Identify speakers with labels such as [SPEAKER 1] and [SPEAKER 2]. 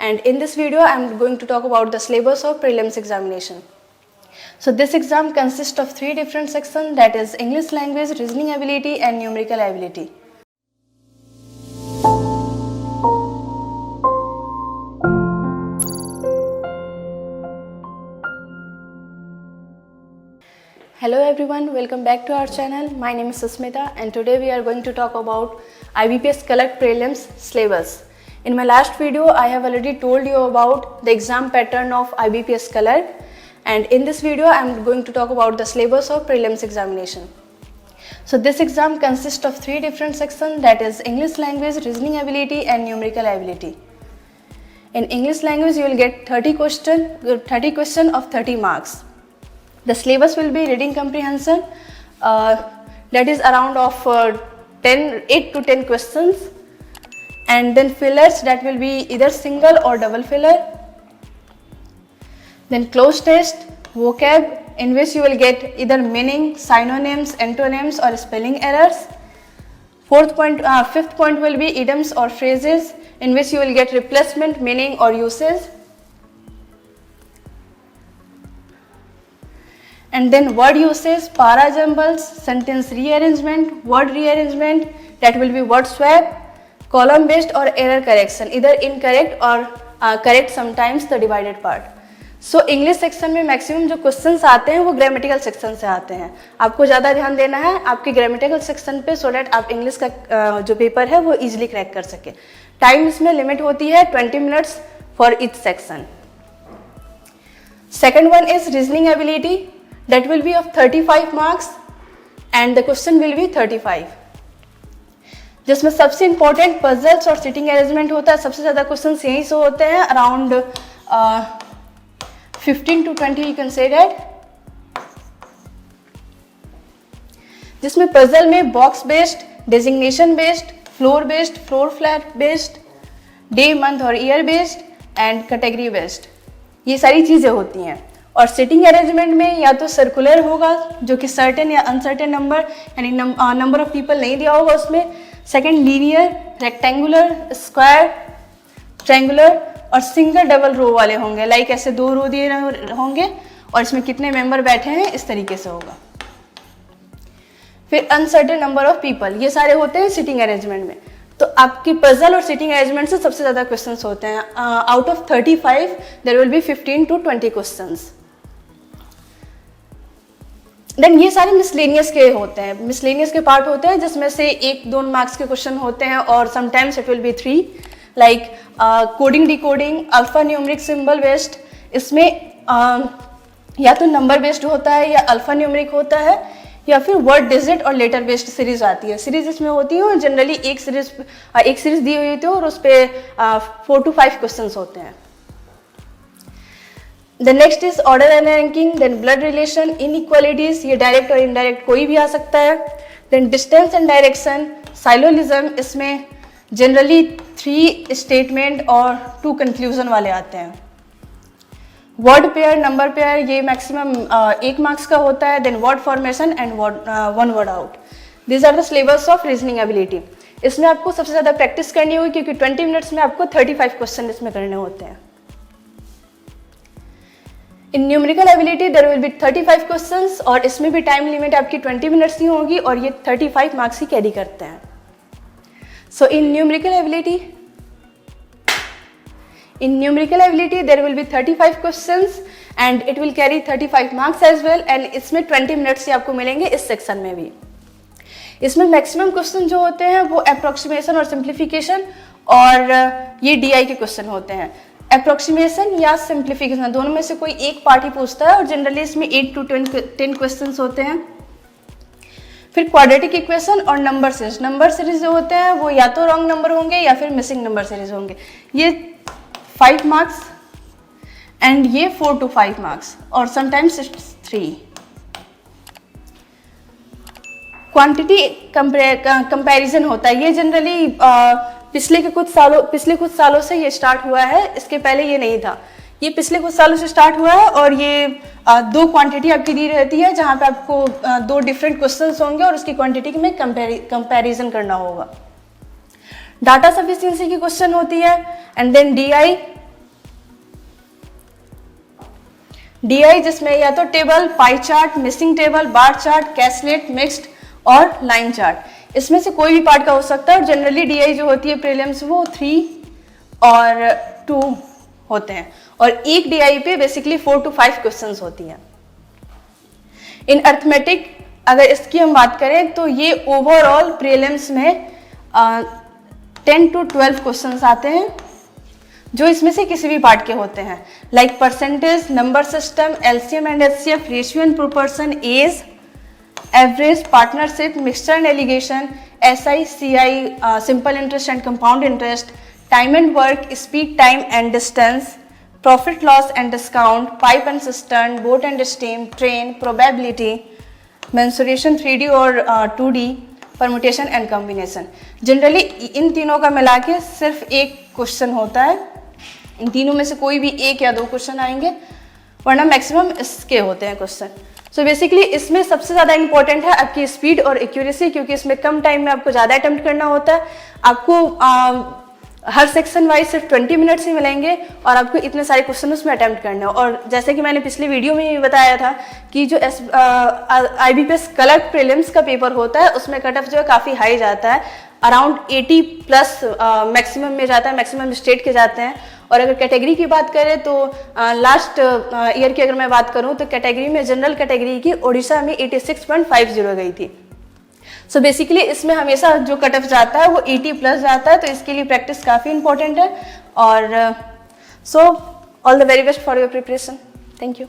[SPEAKER 1] and in this video I am going to talk about the syllabus of prelims examination. So this exam consists of 3 different sections, that is English language, reasoning ability and numerical ability. Hello everyone, welcome back to our channel. My name is Susmita and today we are going to talk about IBPS Collect Prelims syllabus. In my last video, I have already told you about the exam pattern of IBPS Collect, and in this video I am going to talk about the syllabus of prelims examination. So this exam consists of 3 different sections, that is English language, reasoning ability and numerical ability. In English language you will get 30 question of 30 marks. The syllabus will be reading comprehension, that is around of 8 to 10 questions, and then fillers, that will be either single or double filler. Then cloze test, vocab, in which you will get either meaning, synonyms, antonyms or spelling errors. Fifth point will be idioms or phrases, in which you will get replacement, meaning or usage. And then word usage, para jumbles, sentence rearrangement, word rearrangement, that will be word swap, column based or error correction, either incorrect or correct sometimes the divided part. So English section में maximum जो questions आते हैं वो grammatical section से आते हैं. आपको ज़्यादा ध्यान देना है आपके ग्रामेटिकल सेक्शन पे, सो डैट आप इंग्लिश का जो पेपर है वो इजीली क्रैक कर सके. टाइम इसमें लिमिट होती है 20 minutes for each section. Second one is reasoning ability, that will be of 35 marks and the question will be 35, जिसमें सबसे इंपॉर्टेंट पजल्स और सिटिंग अरेंजमेंट होता है. सबसे ज़्यादा क्वेश्चंस यहीं से होते हैं, around 15 to 20 you can say that, जिसमें पजल में box based, designation based, floor based, floor flat based, day month और year based and category based, ये सारी चीज़ें होती हैं. और सिटिंग अरेंजमेंट में या तो सर्कुलर होगा जो कि सर्टेन या अनसर्टेन नंबर यानी नंबर ऑफ पीपल नहीं दिया होगा उसमें. Second linear, rectangular, square, triangular और सिंगल डबल रो वाले होंगे, लाइक ऐसे 2 रो दिए होंगे और इसमें कितने मेंबर बैठे हैं इस तरीके से होगा. फिर अनसर्टेन नंबर ऑफ पीपल, ये सारे होते हैं सिटिंग अरेंजमेंट में. तो आपकी पजल और सिटिंग अरेंजमेंट से सबसे ज़्यादा क्वेश्चंस होते हैं. Out of 35 there will be 15 to 20 questions. Then ये सारे मिसलेनियस के होते हैं, मिसलेनियस के पार्ट होते हैं जिसमें से 1-2 मार्क्स के क्वेश्चन होते हैं और sometimes it will be 3, like coding decoding, alpha numeric symbol based. इसमें या तो नंबर बेस्ड होता है या अल्फा न्यूमेरिक होता है या फिर वर्ड डिजिट और लेटर बेस्ड सीरीज आती है. सीरीज इसमें होती है और जनरली एक सीरीज दी हुई होती है और उस पर 4 to 5 क्वेश्चन होते हैं. The next is order and ranking, then blood relation, inequalities, ये डायरेक्ट और इनडायरेक्ट कोई भी आ सकता है. Then distance and direction, syllogism, इसमें जनरली 3 स्टेटमेंट और 2 कंक्लूजन वाले आते हैं. वर्ड पेयर, नंबर पेयर, ये मैक्सिमम 1 मार्क्स का होता है. Then word formation and 1 word out. This are the syllabus of reasoning ability. इसमें आपको सबसे ज़्यादा प्रैक्टिस करनी होगी क्योंकि 20 मिनट्स में आपको 35 क्वेश्चन इसमें करने होते हैं. In numerical ability there will be 35 questions और इसमें भी टाइम लिमिट आपकी 20 मिनट्स की होगी और ये 35 मार्क्स ही कैरी करते हैं. So in numerical ability there will be 35 questions and it will carry 35 marks as well, and इसमें 20 मिनट्स ही आपको मिलेंगे इस सेक्शन में भी. इसमें मैक्सिमम क्वेश्चन जो होते हैं वो अप्रोक्सीमेशन और सिंप्लीफिकेशन और ये DI के क्वेश्चन होते हैं. अप्रोक्सीमेशन या सिंप्लीफिकेशन दोनों में से कोई एक पार्ट ही पूछता है और जनरली इसमें 8 to 10 क्वेश्चंस होते हैं. फिर क्वाड्रेटिक इक्वेशन और नंबर सीरीज जो होते हैं वो या तो रॉन्ग नंबर होंगे या फिर मिसिंग नंबर सीरीज होंगे. ये 5 मार्क्स एंड ये 4 to 5 मार्क्स और समटाइम्स 3. क्वांटिटी कंपैरिजन होता है, ये जनरली पिछले कुछ सालों से ये स्टार्ट हुआ है. इसके पहले ये नहीं था, ये पिछले कुछ सालों से स्टार्ट हुआ है और ये 2 क्वांटिटी आपकी दी रहती है जहाँ पे आपको 2 डिफरेंट क्वेश्चंस होंगे और उसकी क्वांटिटी में कंपैरिजन करना होगा. डाटा सफिशिएंसी की क्वेश्चन होती है एंड देन DI DI जिसमें या तो table, pie chart, missing table, bar chart, caselet, mixed और लाइन चार्ट, इसमें से कोई भी पार्ट का हो सकता है। और जनरली DI जो होती है प्रीलिम्स वो 3 और 2 होते हैं और एक DI पे बेसिकली 4 to 5 क्वेश्चंस होती हैं। इन अर्थमेटिक अगर इसकी हम बात करें तो ये ओवरऑल प्रीलिम्स में 10 to 12 क्वेश्चंस आते हैं जो इसमें से किसी भी पार्ट के होते हैं, like percentage, number system, LCM and HCF, ratio and proportion, age, average, partnership, mixture and alligation, SI, CI, simple interest and compound interest, time and work, speed, time and distance, profit loss and discount, pipe and cistern, boat and stream, train, probability, mensuration 3D और 2D, permutation and combination. Generally इन तीनों का मिला के सिर्फ एक question होता है, इन तीनों में से कोई भी एक या 2 क्वेश्चन आएंगे, वरना मैक्सिमम इसके होते हैं क्वेश्चन। सो बेसिकली इसमें सबसे ज़्यादा इंपॉर्टेंट है आपकी स्पीड और एक्यूरेसी, क्योंकि इसमें कम टाइम में आपको ज़्यादा अटेम्प्ट करना होता है। आपको हर सेक्शन वाइज सिर्फ 20 मिनट्स ही मिलेंगे और आपको इतने सारे क्वेश्चन उसमें अटेम्प्ट करने हो। और जैसे कि मैंने पिछली वीडियो में भी बताया था कि जो IBPS क्लर्क प्रीलिम्स का पेपर होता है उसमें कट ऑफ जो है काफ़ी हाई जाता है, अराउंड 80+ मैक्सिमम में जाता है, मैक्सिमम स्टेट के जाते हैं। और अगर कैटेगरी की बात करें तो लास्ट ईयर की अगर मैं बात करूं तो कैटेगरी में जनरल कैटेगरी की उड़ीसा में 86.50 गई थी। सो बेसिकली इसमें हमेशा जो कट ऑफ जाता है वो 80+ जाता है, तो इसके लिए प्रैक्टिस काफ़ी इंपॉर्टेंट है। और so all the very best for your preparation. Thank you.